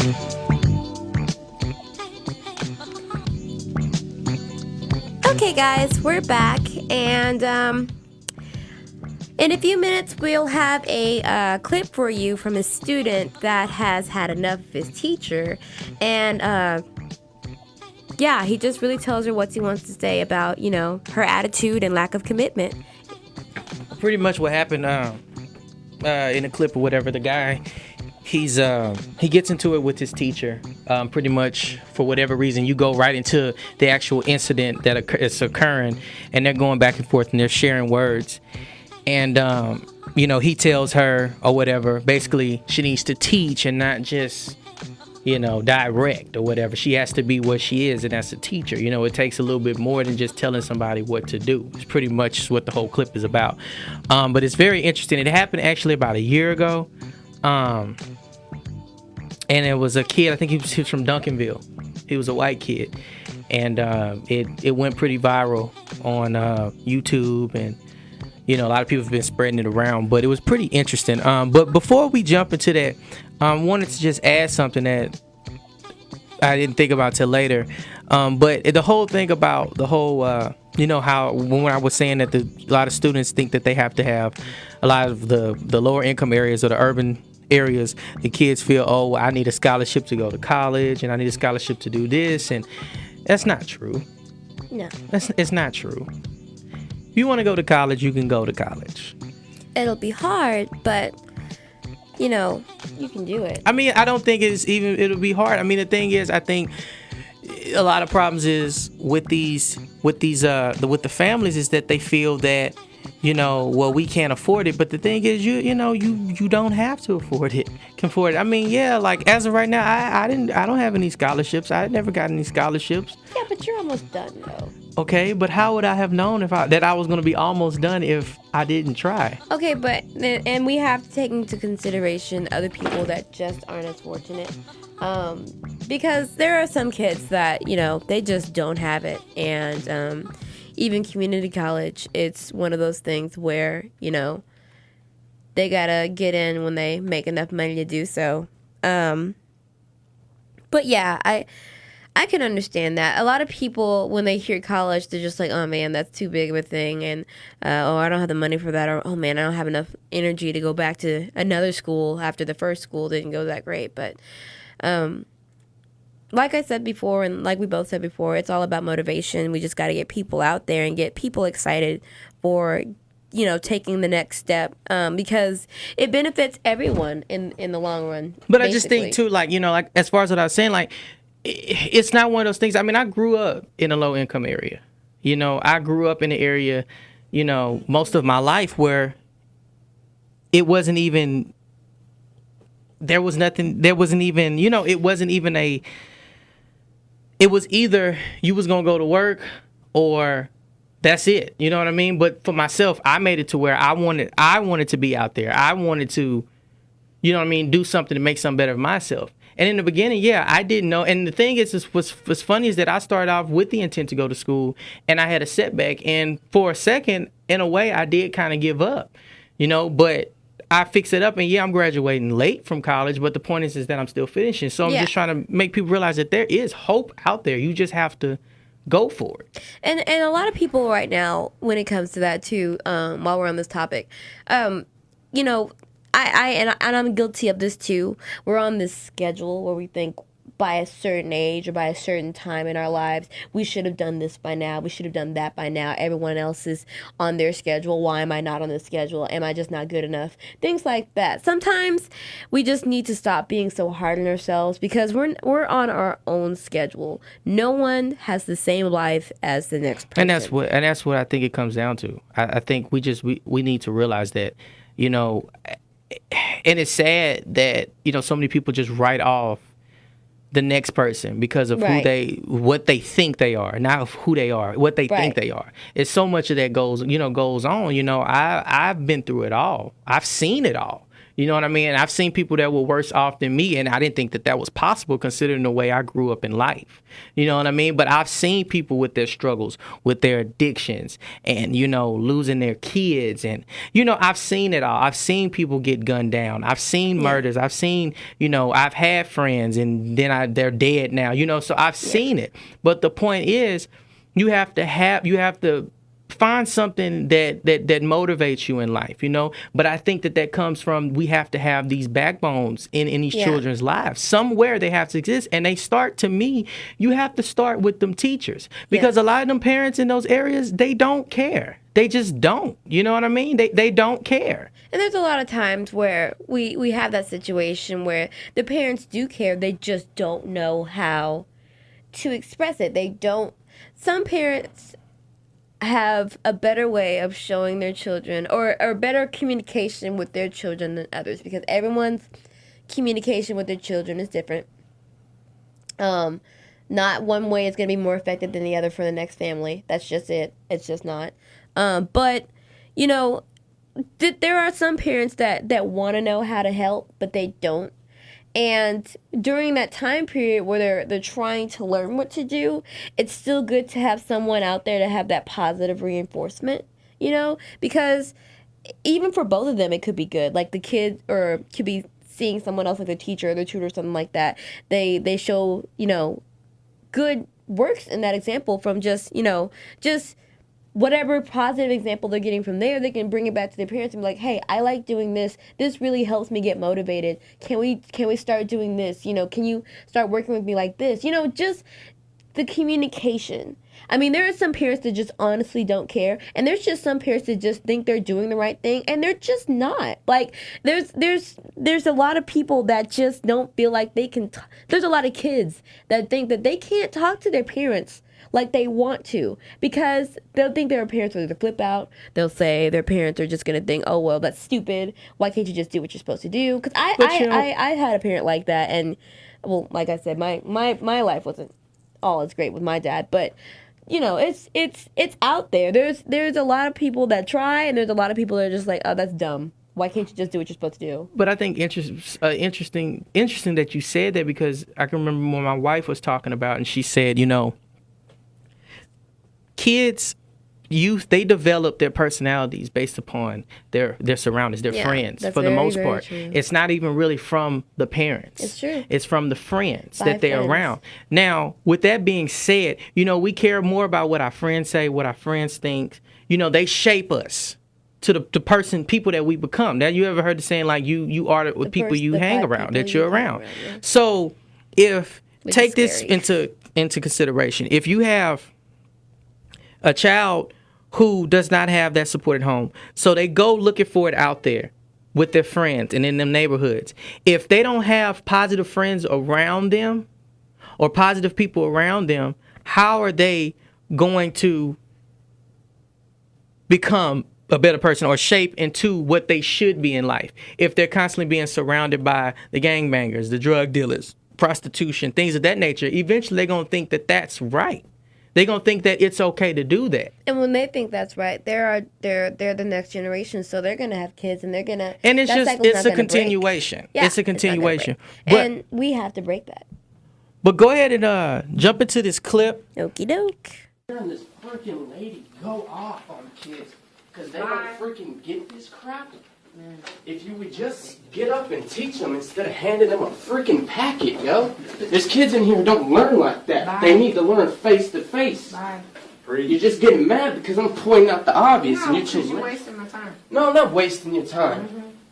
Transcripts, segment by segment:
Okay, guys, we're back, and in a few minutes, we'll have a clip for you from a student that has had enough of his teacher, and yeah, he just really tells her what he wants to say about, her attitude and lack of commitment. Pretty much what happened in the clip or whatever, the guy, he gets into it with his teacher. Pretty much for whatever reason, you go right into the actual incident that is occurring, and they're going back and forth and they're sharing words. And he tells her or whatever, basically she needs to teach and not just direct or whatever. She has to be what she is, and that's a teacher. It takes a little bit more than just telling somebody what to do. It's pretty much what the whole clip is about. But it's very interesting. It happened actually about a year ago. And it was a kid, I think he was from Duncanville. He was a white kid. And it went pretty viral on YouTube, and a lot of people have been spreading it around, but it was pretty interesting. But before we jump into that, I wanted to just add something that I didn't think about till later. But the whole thing about the whole, how when I was saying that a lot of students think that they have to have a lot of the lower income areas or the urban areas, the kids feel, oh, I need a scholarship to go to college and I need a scholarship to do this. And that's not true. No. It's not true. If you want to go to college, you can go to college. It'll be hard, but you can do it. I mean, I don't think it'll be hard. I mean, the thing is, I think a lot of problems is with the families is that they feel that, well, we can't afford it. But the thing is, you don't have to afford it. Can afford it. I mean, yeah, like as of right now, I don't have any scholarships. I never got any scholarships. Yeah, but you're almost done though. Okay, but how would I have known that I was going to be almost done if I didn't try? Okay, and we have to take into consideration other people that just aren't as fortunate. Because there are some kids that, they just don't have it. And even community college, it's one of those things where, they got to get in when they make enough money to do so. But yeah, I can understand that. A lot of people, when they hear college, they're just like, oh, man, that's too big of a thing. And, I don't have the money for that. Or, oh, man, I don't have enough energy to go back to another school after the first school didn't go that great. But like I said before, and like we both said before, it's all about motivation. We just got to get people out there and get people excited for, taking the next step, because it benefits everyone in the long run. But basically. I just think, too, like as far as what I was saying, like, it's not one of those things. I mean, I grew up in a low-income area. I grew up in an area, most of my life where it wasn't even, it was either you was going to go to work or that's it. You know what I mean? But for myself, I made it to where I wanted to be out there. I wanted to, do something to make something better of myself. And in the beginning, yeah, I didn't know. And the thing is what's funny is that I started off with the intent to go to school, and I had a setback. And for a second, in a way, I did kind of give up, but I fixed it up. And yeah, I'm graduating late from college, but the point is that I'm still finishing. So I'm just trying to make people realize that there is hope out there. You just have to go for it. And a lot of people right now, when it comes to that too, while we're on this topic, I'm guilty of this too. We're on this schedule where we think by a certain age or by a certain time in our lives, we should have done this by now. We should have done that by now. Everyone else is on their schedule. Why am I not on the schedule? Am I just not good enough? Things like that. Sometimes we just need to stop being so hard on ourselves because we're on our own schedule. No one has the same life as the next person. And that's what I think it comes down to. I think we need to realize that, and it's sad that, so many people just write off the next person because of what they think they are, not who they are, what they think they are. It's so much of that goes on. I've been through it all. I've seen it all. You know what I mean? I've seen people that were worse off than me, and I didn't think that was possible considering the way I grew up in life. You know what I mean? But I've seen people with their struggles, with their addictions, and, losing their kids. And, I've seen it all. I've seen people get gunned down. I've seen murders. I've seen, I've had friends, and then they're dead now, so I've seen it. But the point is, you have to find something that motivates you in life, But I think that comes from, we have to have these backbones in these children's lives. Somewhere they have to exist. And you have to start with them teachers. Because a lot of them parents in those areas, they don't care. They just don't. You know what I mean? They don't care. And there's a lot of times where we have that situation where the parents do care. They just don't know how to express it. Some parents have a better way of showing their children or better communication with their children than others, because everyone's communication with their children is different. Not one way is going to be more effective than the other for the next family. That's just it. It's just not. But, there are some parents that want to know how to help, but they don't. And during that time period where they're trying to learn what to do, it's still good to have someone out there to have that positive reinforcement, because even for both of them, it could be good. Like the kid could be seeing someone else, like the teacher or the tutor or something like that. They show, good works in that example from just whatever positive example they're getting from there, they can bring it back to their parents and be like, hey, I like doing this. This really helps me get motivated. Can we start doing this? Can you start working with me like this? Just the communication. I mean, there are some parents that just honestly don't care, and there's just some parents that just think they're doing the right thing, and they're just not. Like, there's a lot of people that just don't feel like they can. There's a lot of kids that think that they can't talk to their parents like they want to, because they'll think their parents will either flip out. They'll say their parents are just gonna think, oh well, that's stupid. Why can't you just do what you're supposed to do? Because I had a parent like that, and well, like I said, my life wasn't all as great with my dad, but it's out there. There's a lot of people that try, and there's a lot of people that are just like, oh, that's dumb. Why can't you just do what you're supposed to do? But I think interesting that you said that, because I can remember when my wife was talking about, and she said, kids, youth, they develop their personalities based upon their surroundings, their friends, for the most part. True. It's not even really from the parents. It's true. It's from the friends that they're around. Now, with that being said, we care more about what our friends say, what our friends think. They shape us to the people that we become. Now, you ever heard the saying, like, you are with people you hang around, that you're around. Yeah. So, take this into consideration. If you have a child who does not have that support at home, so they go looking for it out there with their friends and in them neighborhoods. If they don't have positive friends around them or positive people around them, how are they going to become a better person or shape into what they should be in life if they're constantly being surrounded by the gangbangers, the drug dealers, prostitution, things of that nature? Eventually they're going to think that that's right. They're going to think that it's okay to do that. And when they think that's right, they're the next generation, so they're going to have kids, and they're going to... And it's a continuation. Yeah, it's a continuation. And we have to break that. But go ahead and jump into this clip. Okie doke. This freaking lady go off on kids because they don't freaking get this crap. If you would just get up and teach them instead of handing them a freaking packet, yo. There's kids in here who don't learn like that. Bye. They need to learn face to face. You're just getting mad because I'm pointing out the obvious. No, and you're wasting my time. No, I'm not wasting your time.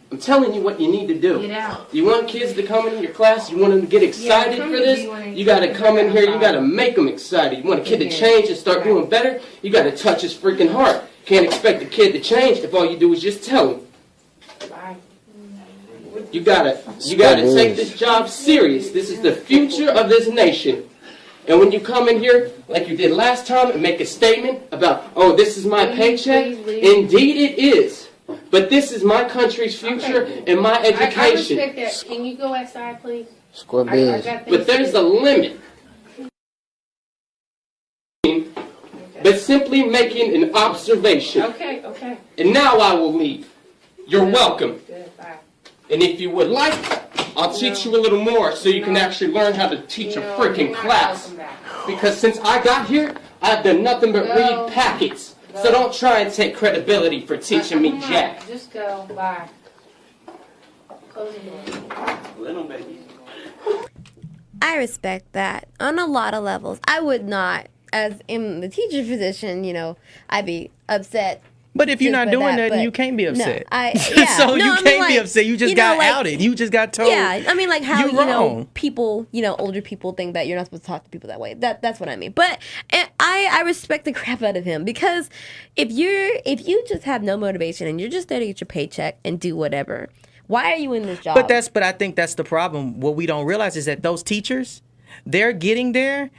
I'm telling you what you need to do. Get out. You want kids to come into your class? You want them to get excited for this? You got to come in here. You got to make them excited. You want a kid to change and start doing better? You got to touch his freaking heart. Can't expect a kid to change if all you do is just tell him. You gotta take this job serious. This is the future of this nation. And when you come in here, like you did last time, and make a statement about, oh, this is my paycheck, indeed it is. But this is my country's future and my education. I respect that. Can you go outside, please? But there's a limit. But simply making an observation. Okay. And now I will leave. You're welcome. Good, bye. And if you would like, I'll teach you a little more so you can actually learn how to teach a freaking class. Because since I got here, I've done nothing but read packets. So don't try and take credibility for teaching me jack. Just go. Bye. Close the door. Little baby. I respect that on a lot of levels. I would not, as in the teacher position, I'd be upset. But if you're just not by doing that, that, you but can't be upset. yeah. So No, you I mean, can't be like, upset. You just you know, got like- outed. You just got told. Yeah, I mean, like how you're wrong. people, older people think that you're not supposed to talk to people that way. That's what I mean. But I respect the crap out of him, because if you just have no motivation and you're just there to get your paycheck and do whatever, why are you in this job? But I think that's the problem. What we don't realize is that those teachers, they're getting there.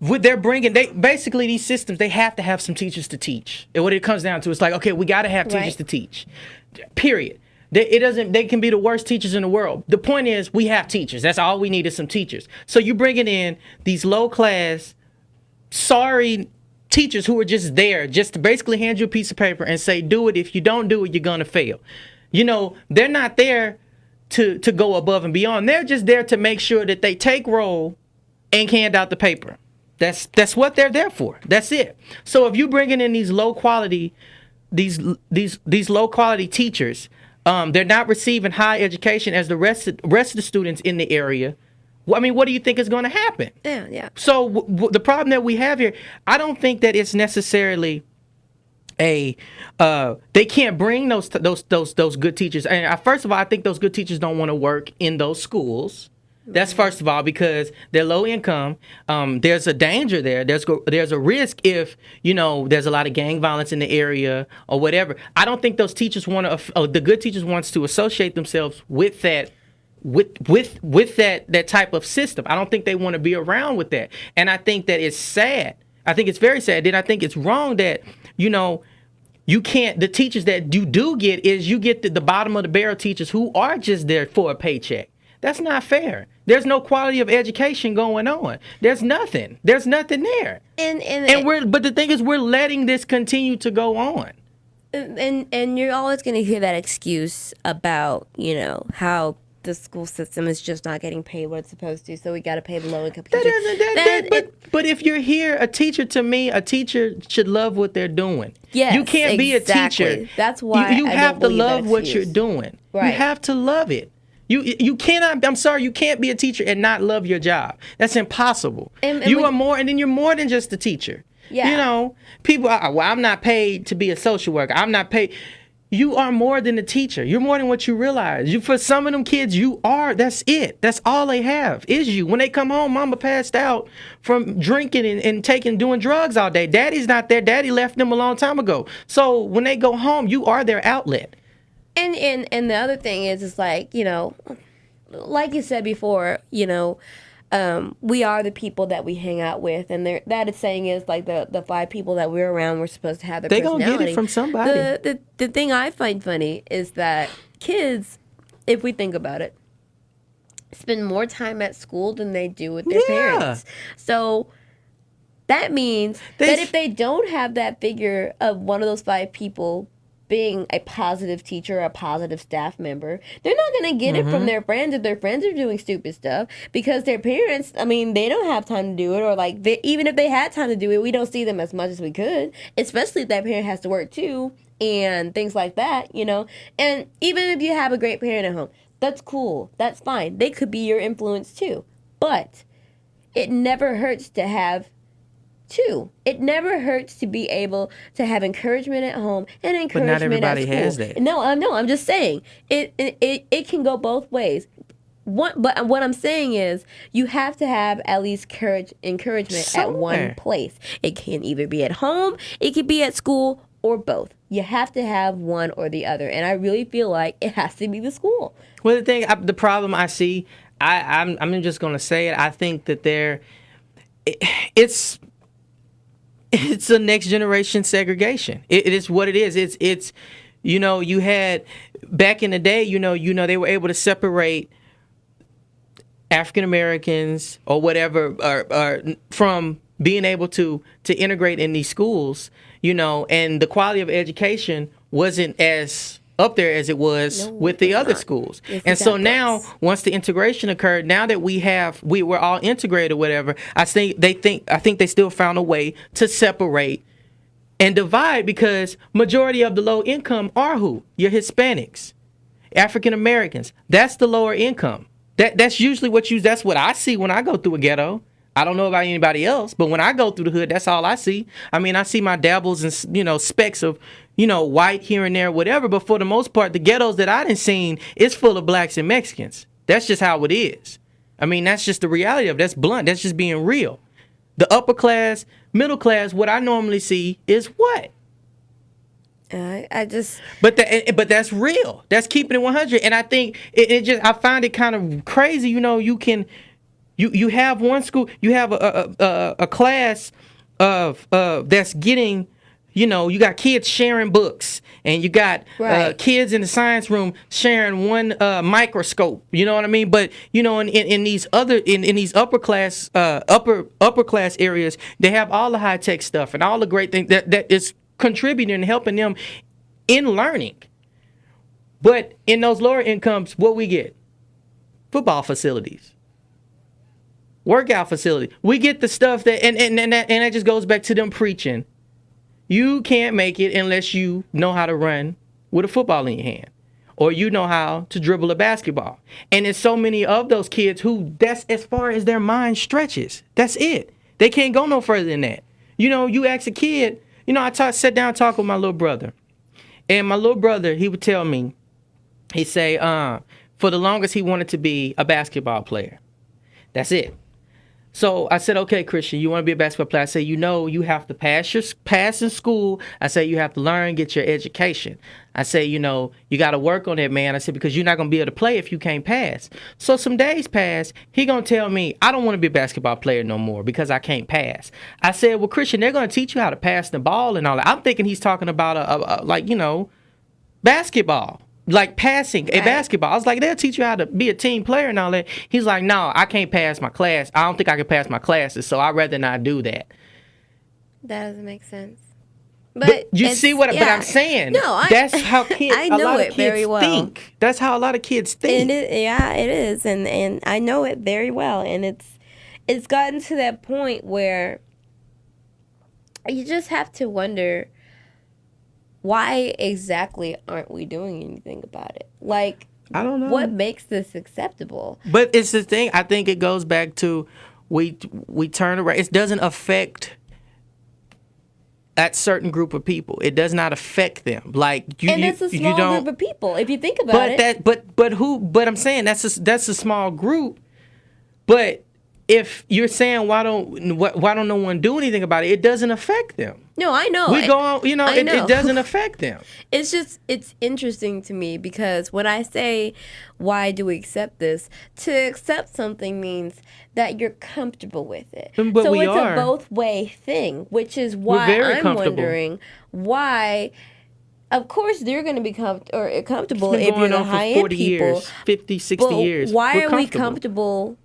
Basically these systems, they have to have some teachers to teach. And what it comes down to is like, okay, we got to have teachers Right. to teach. Period. They can be the worst teachers in the world. The point is, we have teachers. That's all we need is some teachers. So you're bringing in these low class, sorry teachers who are just there just to basically hand you a piece of paper and say, do it. If you don't do it, you're going to fail. They're not there to go above and beyond. They're just there to make sure that they take roll and hand out the paper. That's what they're there for. That's it. So if you're bringing in these low quality low quality teachers, they're not receiving high education as the rest of the students in the area. Well, I mean, what do you think is going to happen? Yeah. So the problem that we have here, I don't think that it's necessarily they can't bring those good teachers. And first of all, I think those good teachers don't want to work in those schools. That's first of all, because they're low income. There's a danger there. There's a risk if there's a lot of gang violence in the area or whatever. I don't think those teachers the good teachers wants to associate themselves with that. With that type of system. I don't think they want to be around with that. And I think that it's sad. I think it's very sad. Then I think it's wrong that you can't. The teachers that you do get is you get the bottom of the barrel teachers who are just there for a paycheck. That's not fair. There's no quality of education going on. There's nothing. There's nothing there. But the thing is, we're letting this continue to go on. And you're always going to hear that excuse about, how the school system is just not getting paid what it's supposed to, so we got to pay the low income teachers. But if you're here, a teacher should love what they're doing. Yes, you can't be a teacher. That's why you I have don't to believe that love what excuse. you're doing. Right. You have to love it. You cannot. I'm sorry. You can't be a teacher and not love your job. That's impossible. And you're more than just a teacher. Yeah. People. I'm not paid to be a social worker. I'm not paid. You are more than a teacher. You're more than what you realize. For some of them kids, you are. That's it. That's all they have is you. When they come home, mama passed out from drinking and doing drugs all day. Daddy's not there. Daddy left them a long time ago. So when they go home, you are their outlet. And the other thing is like, like you said before, we are the people that we hang out with, and that is saying is like the 5 people that we're around, we're supposed to have their personality. They gonna get it from somebody. The thing I find funny is that kids, if we think about it, spend more time at school than they do with their parents. So that means that if they don't have that figure of one of those 5 people being a positive teacher or a positive staff member, they're not going to get it from their friends if their friends are doing stupid stuff, because their parents, they don't have time to do it, or like even if they had time to do it, we don't see them as much as we could, especially if that parent has to work too and things like that, And even if you have a great parent at home, that's cool. That's fine. They could be your influence too. But it never hurts to have 2. It never hurts to be able to have encouragement at home and encouragement at school. But not everybody has that. No, I'm just saying it can go both ways. But what I'm saying is you have to have at least encouragement Somewhere. at one place. It can either be at home, it could be at school, or both. You have to have one or the other, and I really feel like it has to be the school. Well, the problem I see, I'm just gonna say it. I think that it's a next generation segregation. It is what it is. It's you had back in the day, they were able to separate African Americans or whatever from being able to integrate in these schools, and the quality of education wasn't as up there as it was No, with the it's other not. schools. It's And so that now, worse. once the integration occurred, now that we're all integrated or whatever, I think they still found a way to separate and divide, because majority of the low income are who? Your Hispanics, African Americans. That's the lower income. That's usually that's what I see when I go through a ghetto. I don't know about anybody else, but when I go through the hood, that's all I see. I mean, I see my dabbles and, specks of, white here and there, whatever. But for the most part, the ghettos that I done seen is full of blacks and Mexicans. That's just how it is. I mean, that's just the reality of it. That's blunt. That's just being real. The upper class, middle class, what I normally see is what? I just But that's real. That's keeping it 100. And I think I find it kind of crazy. You have one school, you have a class of that's getting, you got kids sharing books, and you got Right. kids in the science room sharing one microscope. You know what I mean? But in these upper class areas, they have all the high tech stuff and all the great things that is contributing and helping them in learning. But in those lower incomes, what we get? Football facilities, workout facility. We get the stuff that just goes back to them preaching. You can't make it unless you know how to run with a football in your hand, or you know how to dribble a basketball. And there's so many of those kids who that's as far as their mind stretches. That's it. They can't go no further than that. You ask a kid, sat down and talked with my little brother. And my little brother, he would tell me, he'd say, for the longest he wanted to be a basketball player. That's it. So I said, okay, Christian, you want to be a basketball player? I say, you have to pass in school. I say, you have to learn, get your education. I say, you got to work on that, man. I said, because you're not going to be able to play if you can't pass. So some days pass. He going to tell me, I don't want to be a basketball player no more because I can't pass. I said, well, Christian, they're going to teach you how to pass the ball and all that. I'm thinking he's talking about basketball. Like passing a basketball. I was like, they'll teach you how to be a team player and all that. He's like, no, I can't pass my class. I don't think I can pass my classes, so I'd rather not do that. that doesn't make sense. But you see what but I'm saying? No, that's how kids. I know it very well. Think. That's how a lot of kids think. It is, and I know it very well, and it's gotten to that point where you just have to wonder, why exactly aren't we doing anything about it? Like, I don't know what makes this acceptable. But it's the thing. I think it goes back to we turn around. It doesn't affect that certain group of people. It does not affect them. Like It's a small group of people if you think about it. But I'm saying that's a small group. But if you're saying why don't no one do anything about it? It doesn't affect them. No, I know. We go on, it doesn't affect them. It's interesting to me because when I say, why do we accept this? To accept something means that you're comfortable with it. But so we it's are. a both way thing, which is why very I'm comfortable. wondering why. Of course, they're going to be comfortable It's been if you're going the on for high end 40 people. years, 50, 60 But years. why We're are we comfortable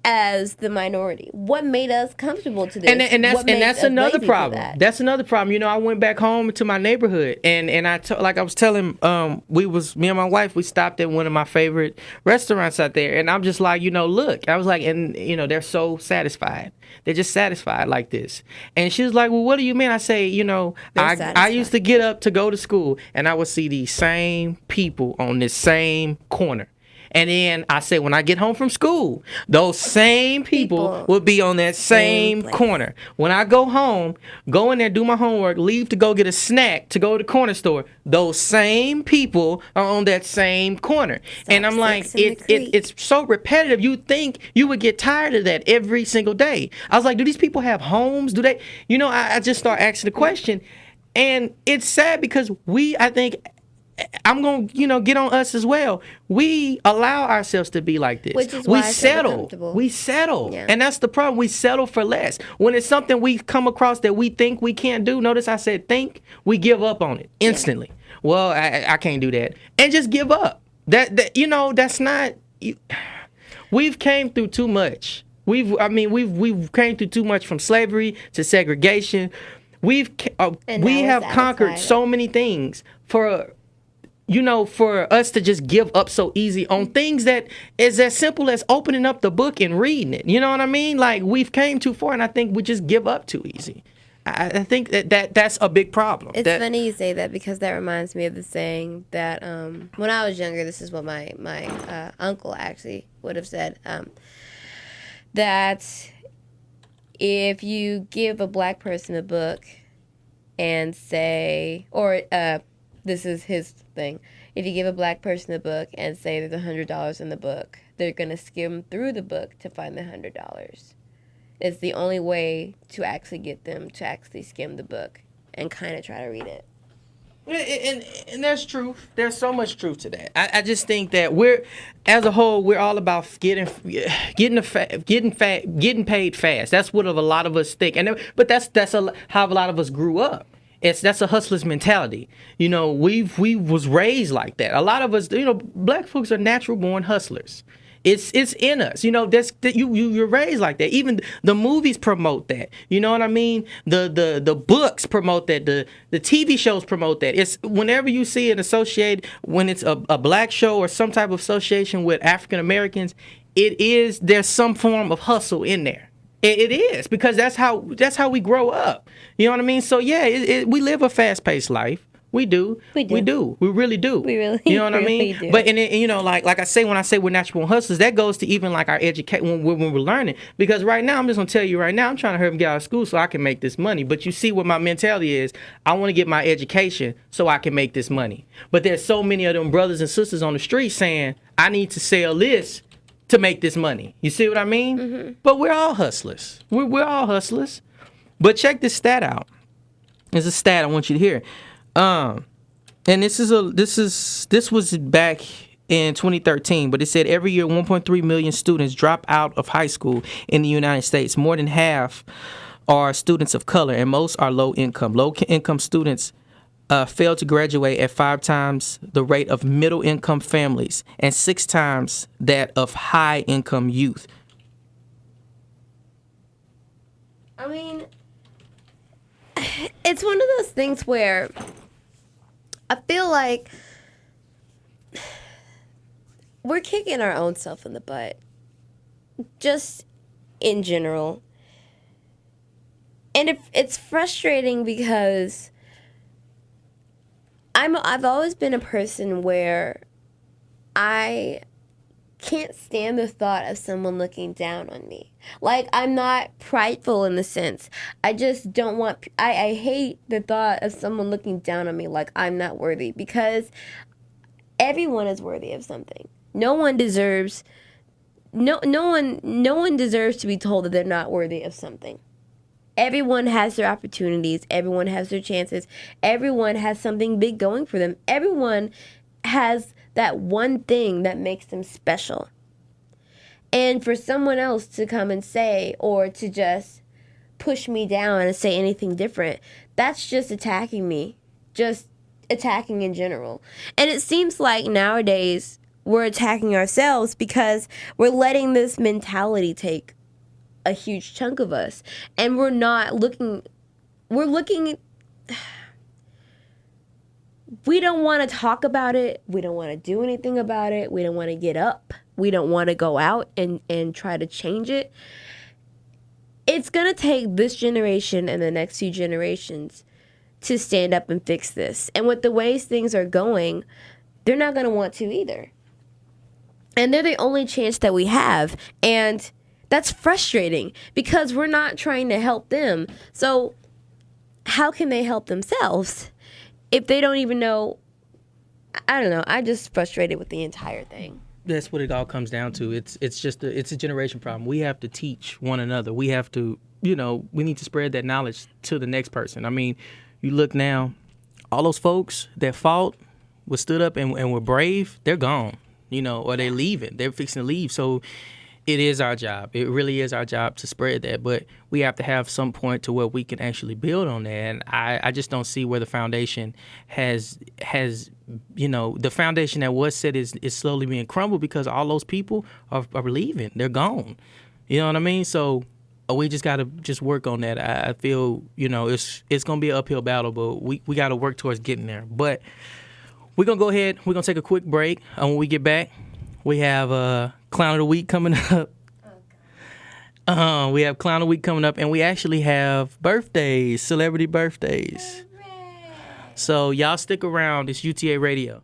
as the minority? What made us comfortable to this? And that's another problem. That? That's another problem. I went back home to my neighborhood, and like I was telling, me and my wife, we stopped at one of my favorite restaurants out there, and I'm just like, look, I was like, and they're so satisfied. They're just satisfied like this. And she was like, well, what do you mean? I say, I used to get up to go to school, and I would see these same people on this same corner. And then I say, when I get home from school, those same people will be on that same corner. When I go home, go in there, do my homework, leave to go get a snack to go to the corner store, those same people are on that same corner. And I'm like, it's so repetitive. You'd think you would get tired of that every single day. I was like, do these people have homes? Do they? I just start asking the question. And it's sad because I think, I'm going to, get on us as well. We allow ourselves to be like this. Which is why we settle. We settle. Yeah. And that's the problem. We settle for less. When it's something we come across that we think we can't do, notice I said think, we give up on it instantly. Yeah. Well, I can't do that. And just give up. That's not... We've came through too much. We've came through too much, from slavery to segregation. We have conquered so many things for for us to just give up so easy on things that is as simple as opening up the book and reading it. You know what I mean? Like, we've came too far, and I think we just give up too easy. I think that's a big problem. It's funny you say that, because that reminds me of the saying that when I was younger, this is what my uncle actually would have said, that if you give a black person a book and say, or this is his thing, if you give a black person a book and say there's $100 in the book, they're going to skim through the book to find the $100. It's the only way to actually get them to actually skim the book and kind of try to read it. And there's truth. There's so much truth to that. I just think that as a whole, we're all about getting paid fast. That's what a lot of us think. But that's how a lot of us grew up. That's a hustler's mentality. We was raised like that. A lot of us, black folks are natural born hustlers. It's in us. You're raised like that. Even the movies promote that. You know what I mean? The books promote that. The TV shows promote that. It's whenever you see it associated, when it's a black show or some type of association with African Americans, there's some form of hustle in there. It is, because that's how we grow up. You know what I mean? So yeah, we live a fast-paced life. We do. We really do. We really, you know what really I mean? do. But like I say, when I say we're natural born hustlers, that goes to even like our education when we're learning. Because right now, I'm just gonna tell you right now, I'm trying to hurry and get out of school so I can make this money. But you see what my mentality is. I want to get my education so I can make this money. But there's so many of them brothers and sisters on the street saying, I need to sell this to make this money. You see what I mean? Mm-hmm. But we're all hustlers. We're all hustlers. But check this stat out. There's a stat I want you to hear. And this was back in 2013, but it said every year 1.3 million students drop out of high school in the United States. More than half are students of color, and most are low income. Low income students fail to graduate at 5 times the rate of middle income families and 6 times that of high income youth. I mean, it's one of those things where I feel like we're kicking our own self in the butt, just in general. And it's frustrating because I've always been a person where I can't stand the thought of someone looking down on me. Like, I'm not prideful in the sense. I just don't want... I hate the thought of someone looking down on me like I'm not worthy, because everyone is worthy of something. No one deserves... No one deserves to be told that they're not worthy of something. Everyone has their opportunities. Everyone has their chances. Everyone has something big going for them. Everyone has that one thing that makes them special. And for someone else to come and say, or to just push me down and say anything different, that's just attacking me. Just attacking in general. And it seems like nowadays we're attacking ourselves because we're letting this mentality take a huge chunk of us. And we're looking... We don't want to talk about it. We don't want to do anything about it. We don't want to get up. We don't want to go out and try to change it. It's going to take this generation and the next few generations to stand up and fix this. And with the ways things are going, they're not going to want to either. And they're the only chance that we have. And that's frustrating because we're not trying to help them. So how can they help themselves if they don't even know? I don't know. I'm just frustrated with the entire thing. That's what it all comes down to. It's a generation problem. We have to teach one another. We have to, we need to spread that knowledge to the next person. I mean, you look now, all those folks that fought, stood up and were brave, they're gone, or they're leaving. They're fixing to leave. So it is our job. It really is our job to spread that. But we have to have some point to where we can actually build on that. And I just don't see where the foundation has the foundation that was set is slowly being crumbled because all those people are leaving. They're gone. You know what I mean? So we just got to just work on that. I feel, it's going to be an uphill battle, but we got to work towards getting there. But we're gonna go ahead. We're gonna take a quick break. And when we get back, we have Clown of the Week coming up. We have Clown of the Week coming up, and we actually have birthdays, celebrity birthdays. So y'all stick around. It's UTA Radio.